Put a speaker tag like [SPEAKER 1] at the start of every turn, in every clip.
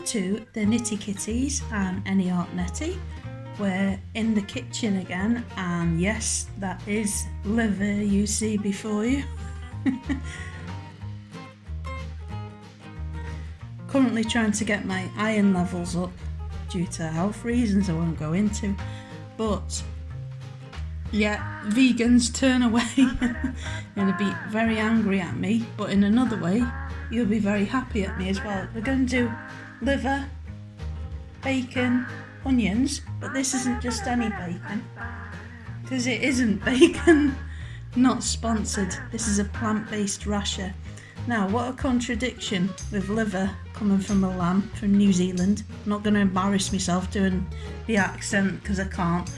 [SPEAKER 1] Welcome to the Knitty Kitties and any Art Netty. We're in the kitchen again, and yes, that is liver you see before you. Currently trying to get my iron levels up due to health reasons I won't go into, but yeah, vegans turn away. You're going to be very angry at me, but in another way you'll be very happy at me as well. We're going to do liver, bacon, onions, but this isn't just any bacon, because it isn't bacon. Not sponsored. This is a plant-based rasher. Now, what a contradiction with liver coming from a lamb from New Zealand. I'm not going to embarrass myself doing the accent because I can't.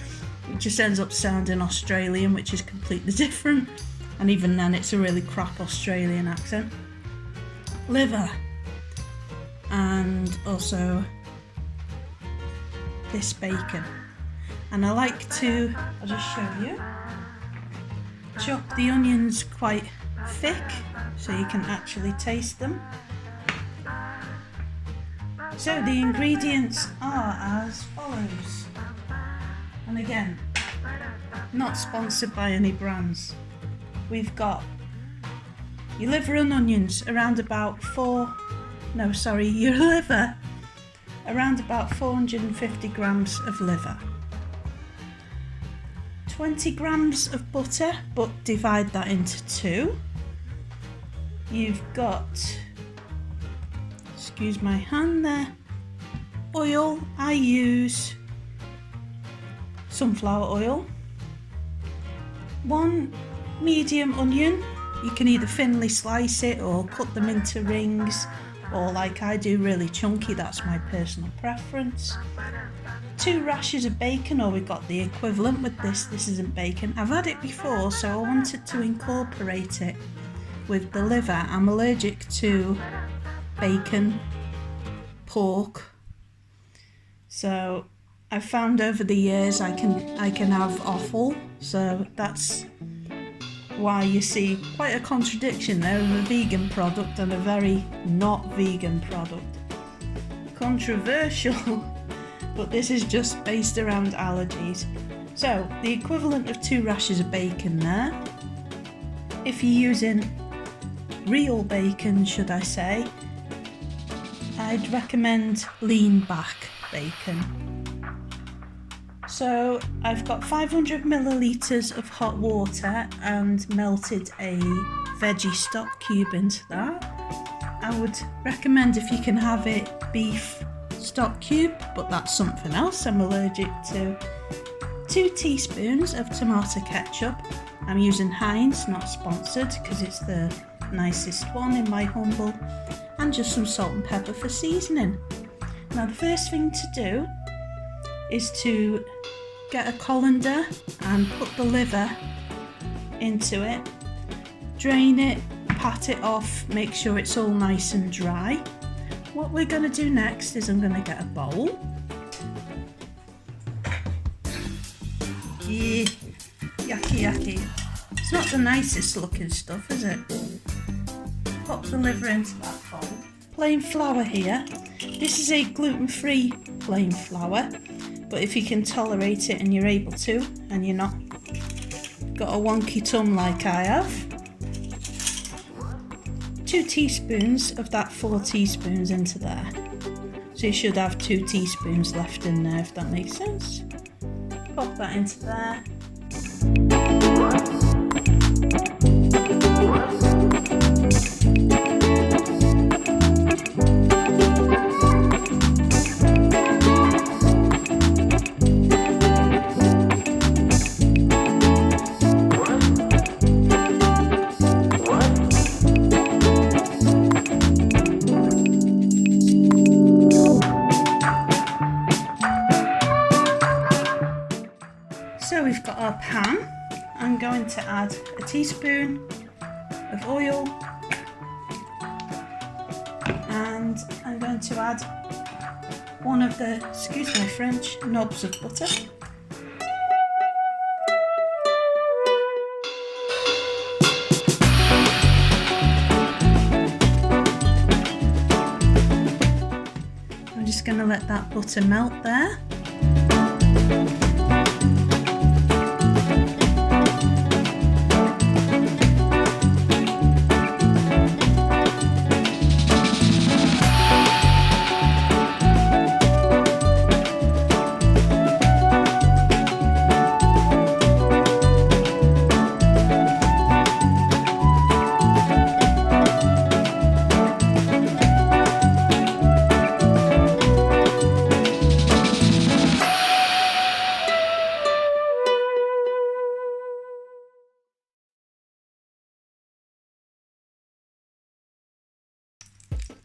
[SPEAKER 1] It just ends up sounding Australian, which is completely different, and even then it's a really crap Australian accent. Liver, and also this bacon, and I like to, I'll just show you, chop the onions quite thick so you can actually taste them. So the ingredients are as follows, and again, not sponsored by any brands. We've got your liver and onions, around about your liver, around about 450 grams of liver, 20 grams of butter, but divide that into two. You've got, excuse my hand there, oil. I use sunflower oil, 1 medium onion. You can either thinly slice it or cut them into rings, or like I do, really chunky. That's my personal preference. 2 rashers of bacon, or we've got the equivalent with this. This isn't bacon. I've had it before, so I wanted to incorporate it with the liver. I'm allergic to bacon, pork, so I've found over the years I can have offal, so that's why you see quite a contradiction there of a vegan product and a very not vegan product. Controversial, but this is just based around allergies. So the equivalent of 2 rashers of bacon there. If you're using real bacon, should I say, I'd recommend lean back bacon. So I've got 500 millilitres of hot water and melted a veggie stock cube into that. I would recommend, if you can have it, beef stock cube, but that's something else. I'm allergic to. 2 teaspoons of tomato ketchup. I'm using Heinz, not sponsored, because it's the nicest one in my humble, and just some salt and pepper for seasoning. Now the first thing to do is to get a colander and put the liver into it, drain it, pat it off, make sure it's all nice and dry. What we're going to do next is I'm going to get a bowl. Yeah, yucky. It's not the nicest looking stuff, is it? Pop the liver into that bowl. Plain flour here. This is a gluten-free plain flour, but if you can tolerate it and you're able to, and you're not got a wonky tum like I have, 2 teaspoons of that 4 teaspoons into there. So you should have 2 teaspoons left in there, if that makes sense. Pop that into there. So we've got our pan. I'm going to add a teaspoon of oil, and I'm going to add one of the, excuse my French, knobs of butter. just going to let that butter melt there.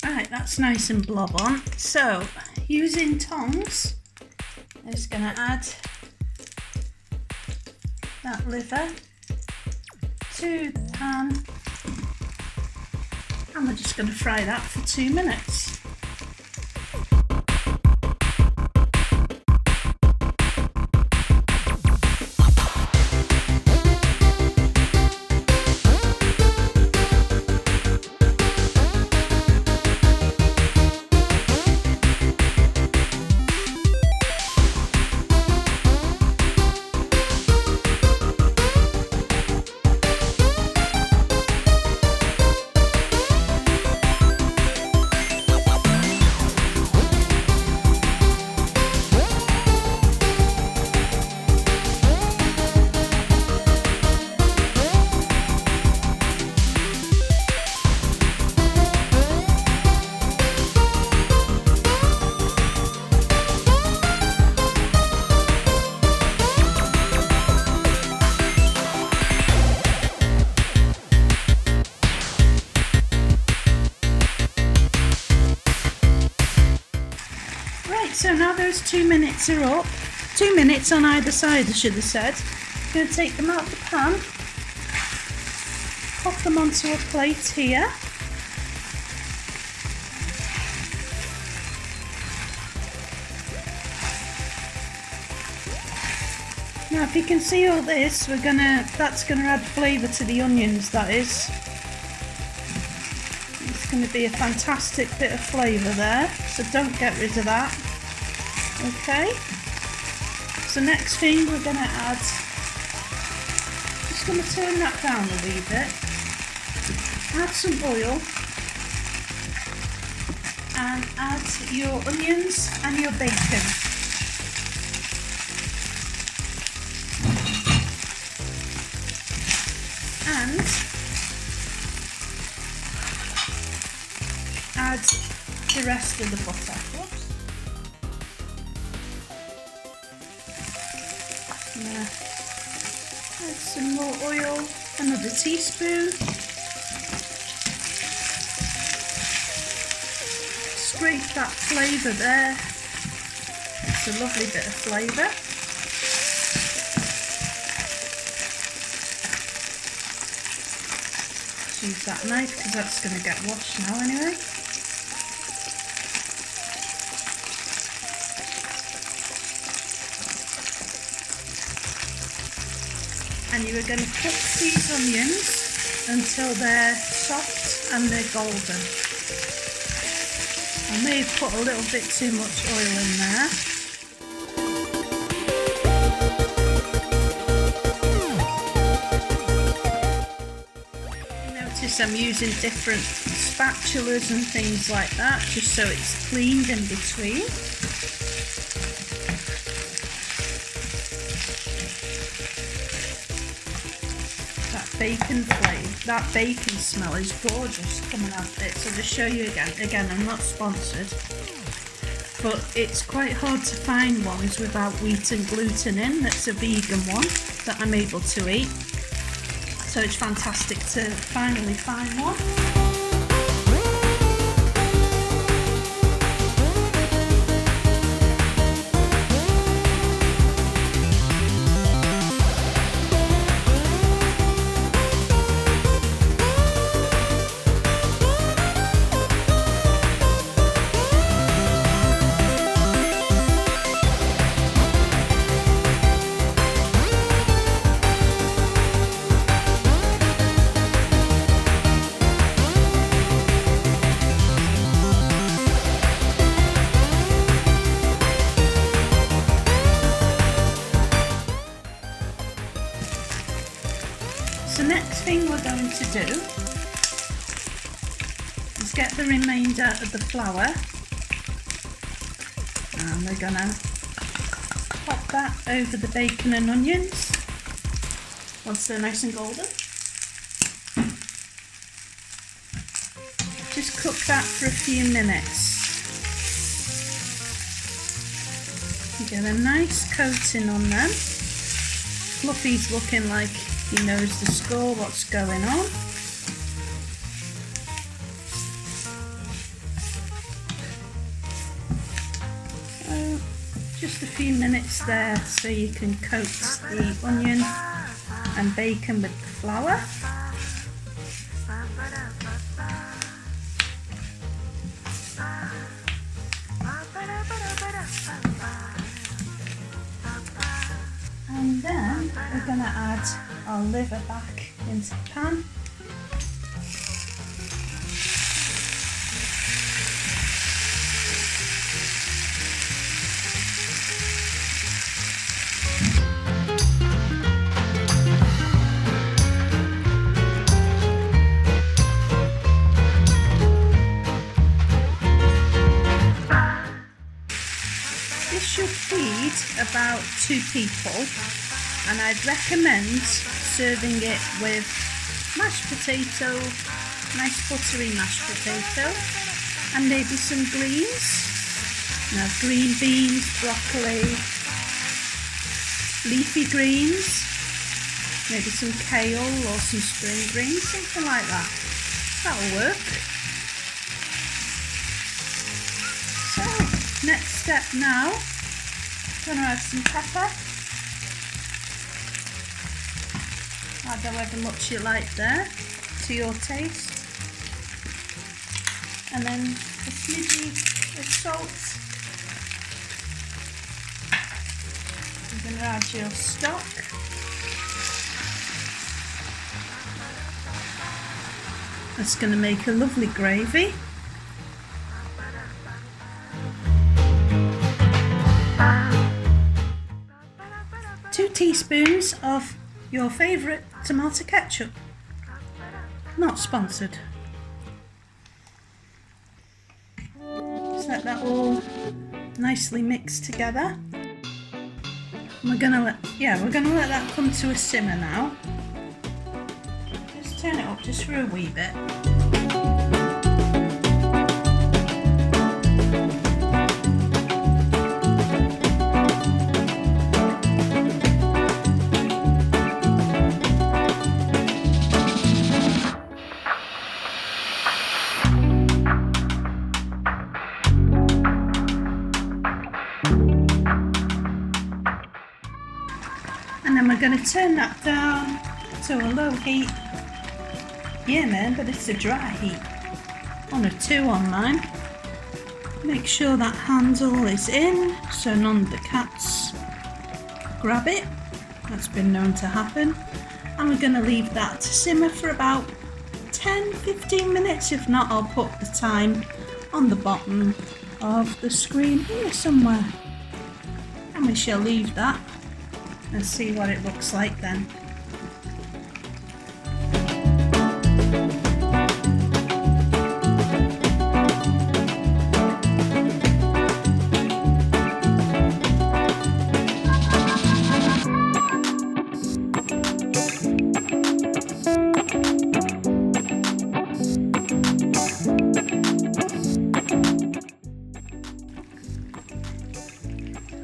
[SPEAKER 1] Right, that's nice and blob on. So, using tongs, I'm just going to add that liver to the pan, and we're just going to fry that for 2 minutes. So now those 2 minutes are up, 2 minutes on either side I should have said. I'm going to take them out of the pan, pop them onto a plate here. Now if you can see all this, that's going to add flavour to the onions, that is. It's going to be a fantastic bit of flavour there, so don't get rid of that. Okay, so next thing we're going to add, just going to turn that down a wee bit, add some oil and add your onions and your bacon. And add the rest of the butter. Whoops. Add some more oil, another teaspoon. Scrape that flavour there. It's a lovely bit of flavour. Use that knife because that's going to get washed now anyway. And you are going to cook these onions until they're soft and they're golden. I may have put a little bit too much oil in there. Notice I'm using different spatulas and things like that just so it's cleaned in between. That bacon smell is gorgeous coming out of it. So to show you again, I'm not sponsored, but it's quite hard to find ones without wheat and gluten in. That's a vegan one that I'm able to eat. So it's fantastic to finally find one. going to do is get the remainder of the flour, and we're going to pop that over the bacon and onions once they're nice and golden. Just cook that for a few minutes. You get a nice coating on them. Fluffy's looking like he knows the score, what's going on. So, just a few minutes there so you can coat the onion and bacon with the flour. And then we're going to add our liver back into the pan. This should feed about 2 people. And I'd recommend serving it with mashed potato, nice buttery mashed potato, and maybe some greens. Now, green beans, broccoli, leafy greens, maybe some kale or some spring greens, something like that. That'll work. So, next step now, I'm going to add some pepper. Add however much you like there, to your taste. And then a smidgy of salt. You're going to add your stock. That's going to make a lovely gravy. Two teaspoons of your favourite tomato ketchup. Not sponsored. Just let that all nicely mix together. And we're gonna let that come to a simmer now. Just turn it up just for a wee bit. And then we're going to turn that down to a low heat. Yeah man, but it's a dry heat. On a 2 on mine. Make sure that handle is in so none of the cats grab it. That's been known to happen. And we're going to leave that to simmer for about 10-15 minutes. If not, I'll put the time on the bottom of the screen here somewhere. And we shall leave that and see what it looks like then.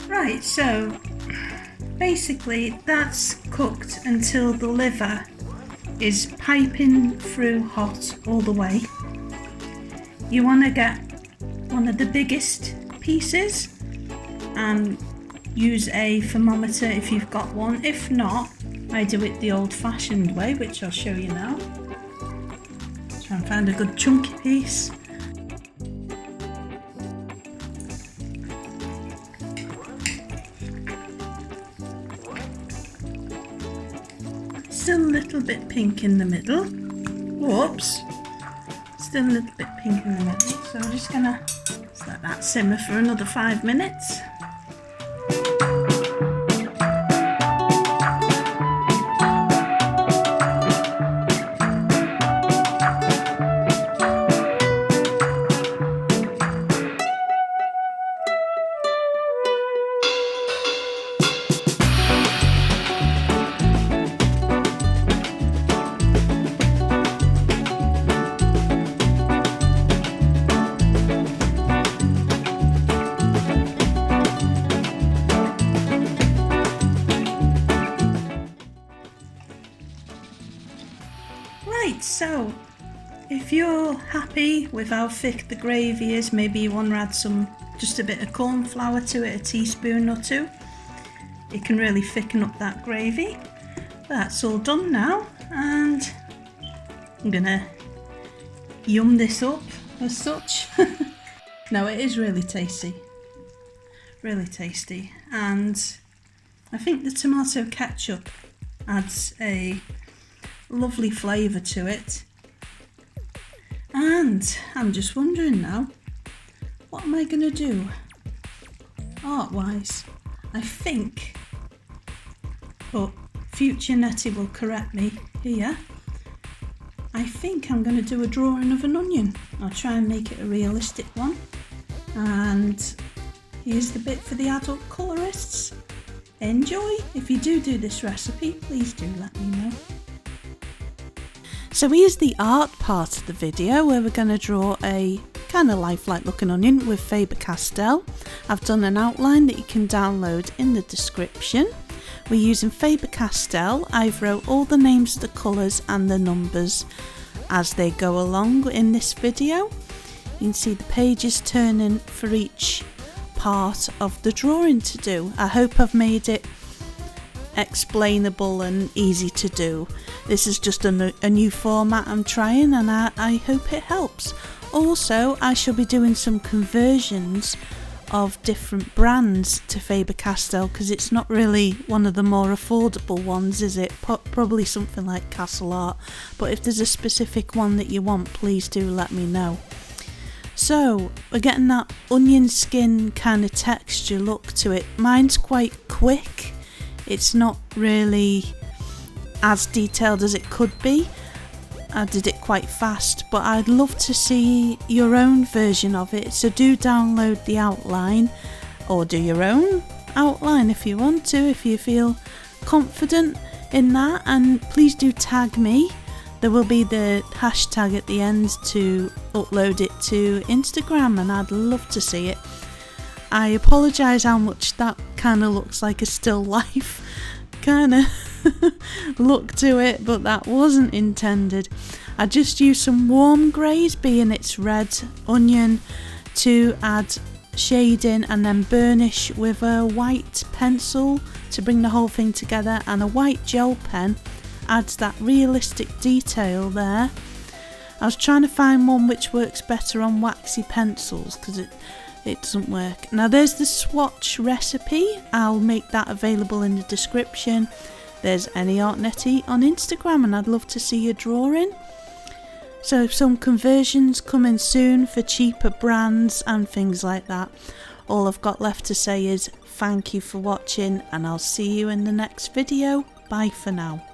[SPEAKER 1] Right, so basically that's cooked until the liver is piping through hot all the way. You want to get one of the biggest pieces and use a thermometer if you've got one. If not, I do it the old-fashioned way, which I'll show you now. Try and find a good chunky piece. Still a little bit pink in the middle. Whoops. Still a little bit pink in the middle. So I'm just gonna let that simmer for another 5 minutes. if you're happy with how thick the gravy is, maybe you want to add just a bit of corn flour to it, a teaspoon or two. It can really thicken up that gravy. That's all done now, and I'm gonna yum this up as such. No, it is really tasty, and I think the tomato ketchup adds a lovely flavour to it. And I'm just wondering now, what am I going to do art wise? I think, but future Netty will correct me here, I think I'm going to do a drawing of an onion. I'll try and make it a realistic one. And here's the bit for the adult colourists. Enjoy! If you do this recipe, please do let me know. So here's the art part of the video where we're going to draw a kind of lifelike looking onion with Faber-Castell. I've done an outline that you can download in the description. We're using Faber-Castell. I've wrote all the names of the colours and the numbers as they go along in this video. You can see the pages turning for each part of the drawing to do. I hope I've made it explainable and easy to do. This is just a new format I'm trying, and I hope it helps. Also, I shall be doing some conversions of different brands to Faber-Castell, because it's not really one of the more affordable ones, is it? Probably something like Castle Art, but if there's a specific one that you want, please do let me know. So we're getting that onion skin kind of texture look to it. Mine's quite quick, it's not really as detailed as it could be. I did it quite fast, but I'd love to see your own version of it, so do download the outline or do your own outline if you want to, if you feel confident in that, and please do tag me. There will be the hashtag at the end to upload it to Instagram, and I'd love to see it. I apologise how much that kind of looks like a still life kind of look to it, but that wasn't intended. I just used some warm greys, being it's red onion, to add shading, and then burnish with a white pencil to bring the whole thing together, and a white gel pen adds that realistic detail there. I was trying to find one which works better on waxy pencils because it doesn't work. Now there's the swatch recipe, I'll make that available in the description. There's any Art Netty on Instagram, and I'd love to see your drawing. So some conversions coming soon for cheaper brands and things like that. All I've got left to say is thank you for watching, and I'll see you in the next video. Bye for now.